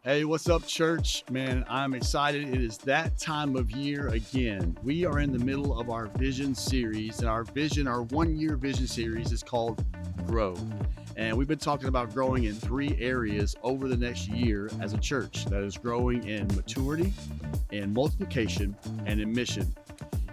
Hey, what's up, church? Man, I'm excited. It is that time of year again. We are in the middle of our vision series, and our 1 year vision series is called Grow. And we've been talking about growing in three areas over the next year as a church. That is growing in maturity, in multiplication, and in mission.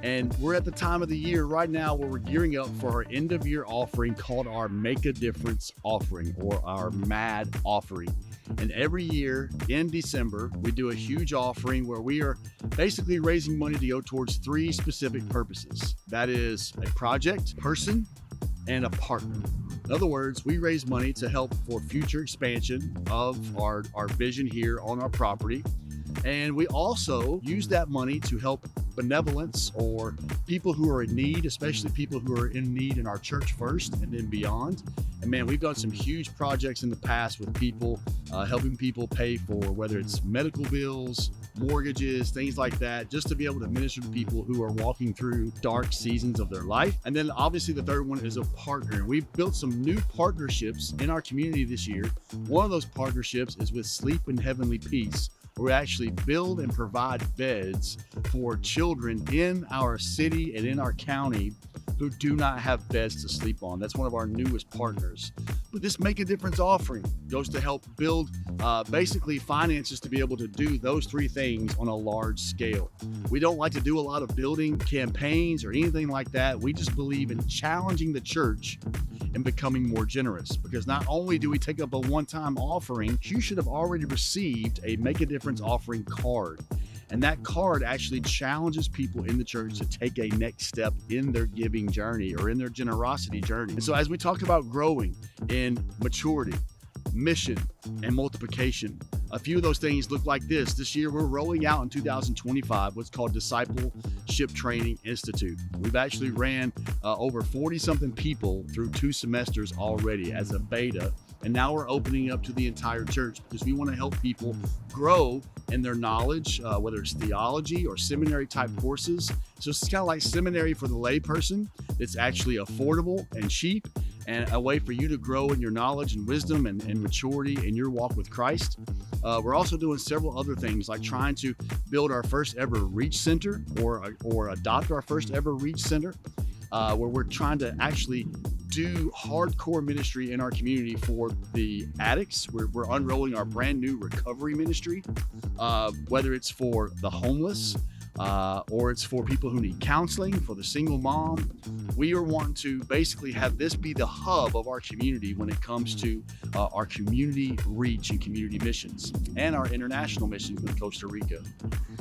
And we're at the time of the year right now where we're gearing up for our end of year offering called our Make a Difference offering, or our MAD offering. And every year in December, we do a huge offering where we are basically raising money to go towards three specific purposes. That is a project, person, and a partner. In other words, we raise money to help for future expansion of our vision here on our property. And we also use that money to help benevolence or people who are in need, especially people who are in need in our church first and then beyond. And man, we've done some huge projects in the past with people, helping people pay for whether it's medical bills, mortgages, things like that, just to be able to minister to people who are walking through dark seasons of their life. And then obviously the third one is a partner. And we've built some new partnerships in our community this year. One of those partnerships is with Sleep in Heavenly Peace, where we actually build and provide beds for children in our city and in our county who do not have beds to sleep on. That's one of our newest partners. But this Make a Difference offering goes to help build basically finances to be able to do those three things on a large scale. We don't like to do a lot of building campaigns or anything like that. We just believe in challenging the church and becoming more generous, because not only do we take up a one-time offering, you should have already received a Make a Difference offering card. And that card actually challenges people in the church to take a next step in their giving journey or in their generosity journey. And so as we talk about growing in maturity, mission, and multiplication, a few of those things look like this. This year, we're rolling out in 2025 what's called Discipleship Training Institute. We've actually ran over 40-something people through 2 semesters already as a beta. And now we're opening up to the entire church because we want to help people grow in their knowledge, whether it's theology or seminary type courses. So it's kind of like seminary for the layperson. It's actually affordable and cheap, and a way for you to grow in your knowledge and wisdom and maturity in your walk with Christ. We're also doing several other things, like trying to build our first ever Reach Center or adopt our first ever Reach Center, where we're trying to actually do hardcore ministry in our community for the addicts. We're unrolling our brand new recovery ministry, whether it's for the homeless, or it's for people who need counseling, for the single mom. We are wanting to basically have this be the hub of our community when it comes to our community reach and community missions and our international missions in Costa Rica.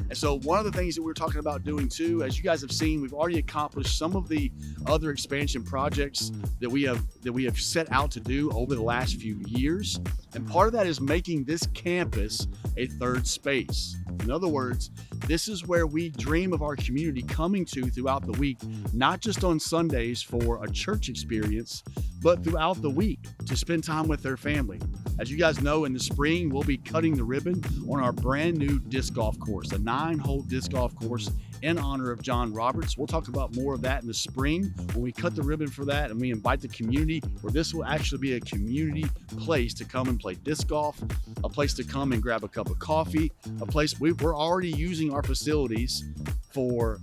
And so one of the things that we're talking about doing too, as you guys have seen, we've already accomplished some of the other expansion projects that we have set out to do over the last few years. And part of that is making this campus a third space. In other words, this is where we dream of our community coming to throughout the week, not just on Sundays for a church experience, but throughout the week to spend time with their family. As you guys know, in the spring, we'll be cutting the ribbon on our brand new disc golf course, a 9-hole disc golf course in honor of John Roberts. We'll talk about more of that in the spring when we cut the ribbon for that, and we invite the community, where this will actually be a community place to come and play disc golf, a place to come and grab a cup of coffee, a place we're already using our facilities for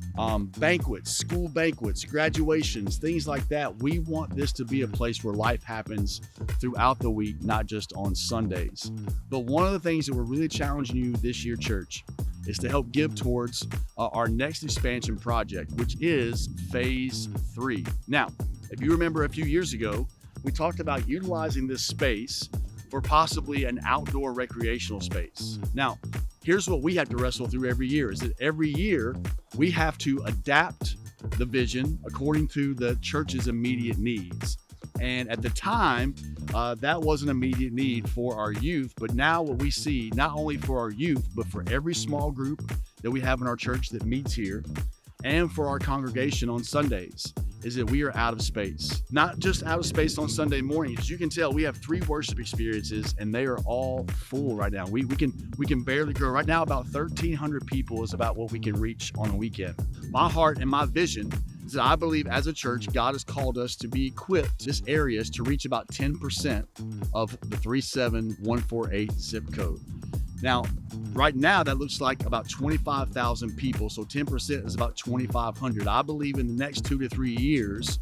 banquets, school banquets, graduations, things like that. We want this to be a place where life happens throughout the week, not just on Sundays. But one of the things that we're really challenging you this year, church, is to help give towards our next expansion project, which is phase 3. Now, if you remember a few years ago, we talked about utilizing this space for possibly an outdoor recreational space. Now, here's what we have to wrestle through every year, is that every year we have to adapt the vision according to the church's immediate needs. And at the time, that was an immediate need for our youth. But now what we see, not only for our youth, but for every small group that we have in our church that meets here, and for our congregation on Sundays, is that we are out of space. Not just out of space on Sunday morning. As you can tell, we have 3 worship experiences, and they are all full right now. We can barely grow. Right now, about 1,300 people is about what we can reach on a weekend. My heart and my vision is that I believe as a church, God has called us to be equipped, this areas, to reach about 10% of the 37148 zip code. Now, right now, that looks like about 25,000 people. So 10% is about 2,500. I believe in the next 2 to 3 years,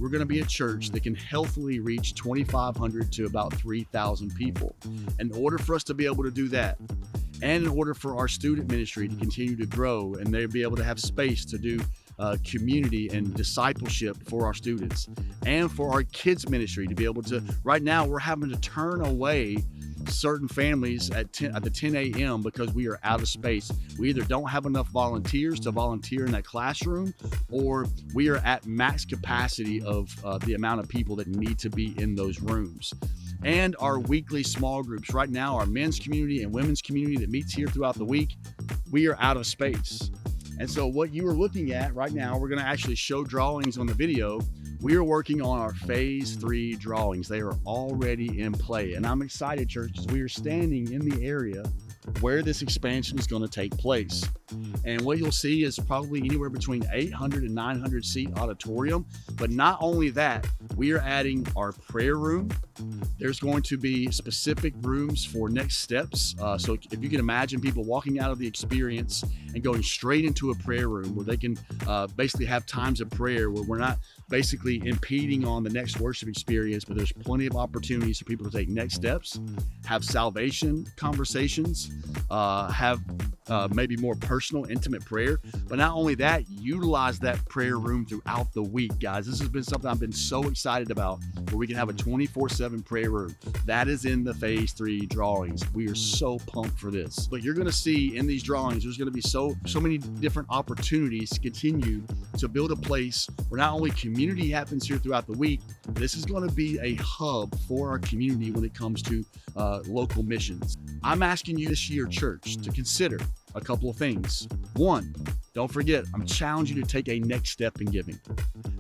we're going to be a church that can healthily reach 2,500 to about 3,000 people. In order for us to be able to do that, and in order for our student ministry to continue to grow and they'll be able to have space to do community and discipleship for our students, and for our kids ministry to be able to, right now we're having to turn away certain families at the 10 a.m. because we are out of space. We either don't have enough volunteers to volunteer in that classroom, or we are at max capacity of the amount of people that need to be in those rooms. And our weekly small groups. Right now, our men's community and women's community that meets here throughout the week, we are out of space. And so what you are looking at right now, we're going to actually show drawings on the video. We are working on our phase 3 drawings. They are already in play. And I'm excited, church, because we are standing in the area where this expansion is going to take place. And what you'll see is probably anywhere between 800 and 900 seat auditorium. But not only that, we are adding our prayer room. There's going to be specific rooms for next steps. So if you can imagine people walking out of the experience and going straight into a prayer room where they can basically have times of prayer where we're not basically impeding on the next worship experience, but there's plenty of opportunities for people to take next steps, have salvation conversations, have maybe more personal, intimate prayer. But not only that, utilize that prayer room throughout the week, guys. This has been something I've been so excited about, where we can have a 24/7 prayer room. That is in the phase 3 drawings. We are so pumped for this. But you're going to see in these drawings, there's going to be so many different opportunities to continue to build a place where not only community happens here throughout the week, this is going to be a hub for our community when it comes to local missions. I'm asking you this year, church, to consider a couple of things. One, don't forget, I'm challenging you to take a next step in giving.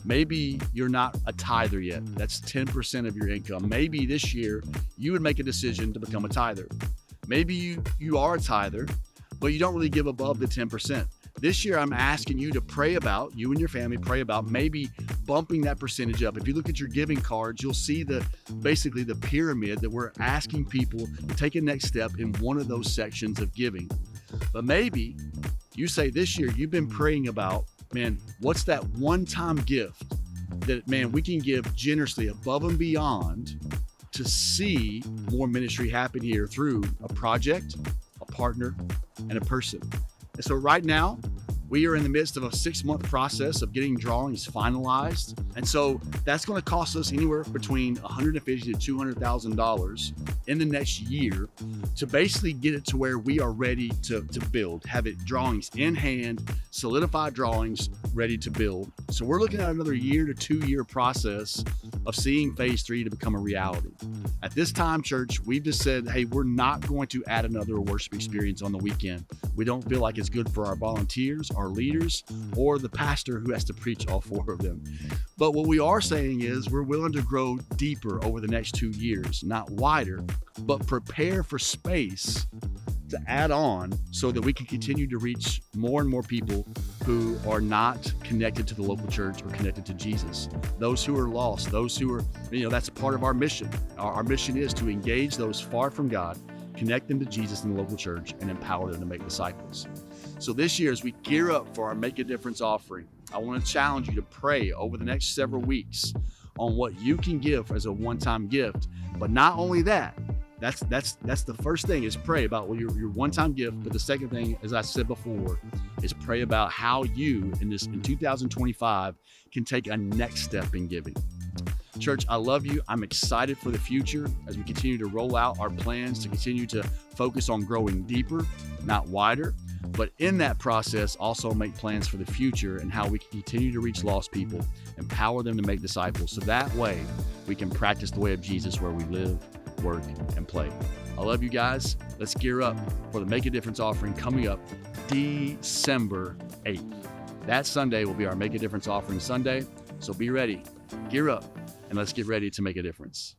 Maybe you're not a tither yet. That's 10% of your income. Maybe this year you would make a decision to become a tither. Maybe you are a tither, but you don't really give above the 10%. This year, I'm asking you to pray about, you and your family pray about maybe bumping that percentage up. If you look at your giving cards, you'll see basically the pyramid that we're asking people to take a next step in one of those sections of giving. But maybe you say this year, you've been praying about, man, what's that one-time gift that, man, we can give generously above and beyond to see more ministry happen here through a project, a partner, and a person. And so right now, we are in the midst of a 6-month process of getting drawings finalized. And so that's going to cost us anywhere between $150,000 to $200,000 in the next year to basically get it to where we are ready to build, have it drawings in hand, solidified drawings ready to build. So we're looking at another 1 to 2 year process of seeing phase 3 to become a reality. At this time, church, we've just said, hey, we're not going to add another worship experience on the weekend. We don't feel like it's good for our volunteers, our leaders, or the pastor who has to preach all 4 of them. But what we are saying is we're willing to grow deeper over the next 2 years, not wider, but prepare for space to add on so that we can continue to reach more and more people who are not connected to the local church or connected to Jesus. Those who are lost, those who are, that's a part of our mission. Our mission is to engage those far from God, connect them to Jesus in the local church, and empower them to make disciples. So this year, as we gear up for our Make a Difference offering, I want to challenge you to pray over the next several weeks on what you can give as a one-time gift. But not only that, that's the first thing, is pray about your one-time gift. But the second thing, as I said before, is pray about how you in 2025 can take a next step in giving. Church, I love you. I'm excited for the future as we continue to roll out our plans to continue to focus on growing deeper, not wider. But in that process, also make plans for the future and how we can continue to reach lost people, empower them to make disciples. So that way we can practice the way of Jesus where we live, work, and play. I love you guys. Let's gear up for the Make a Difference offering coming up December 8th. That Sunday will be our Make a Difference offering Sunday. So be ready, gear up, and let's get ready to make a difference.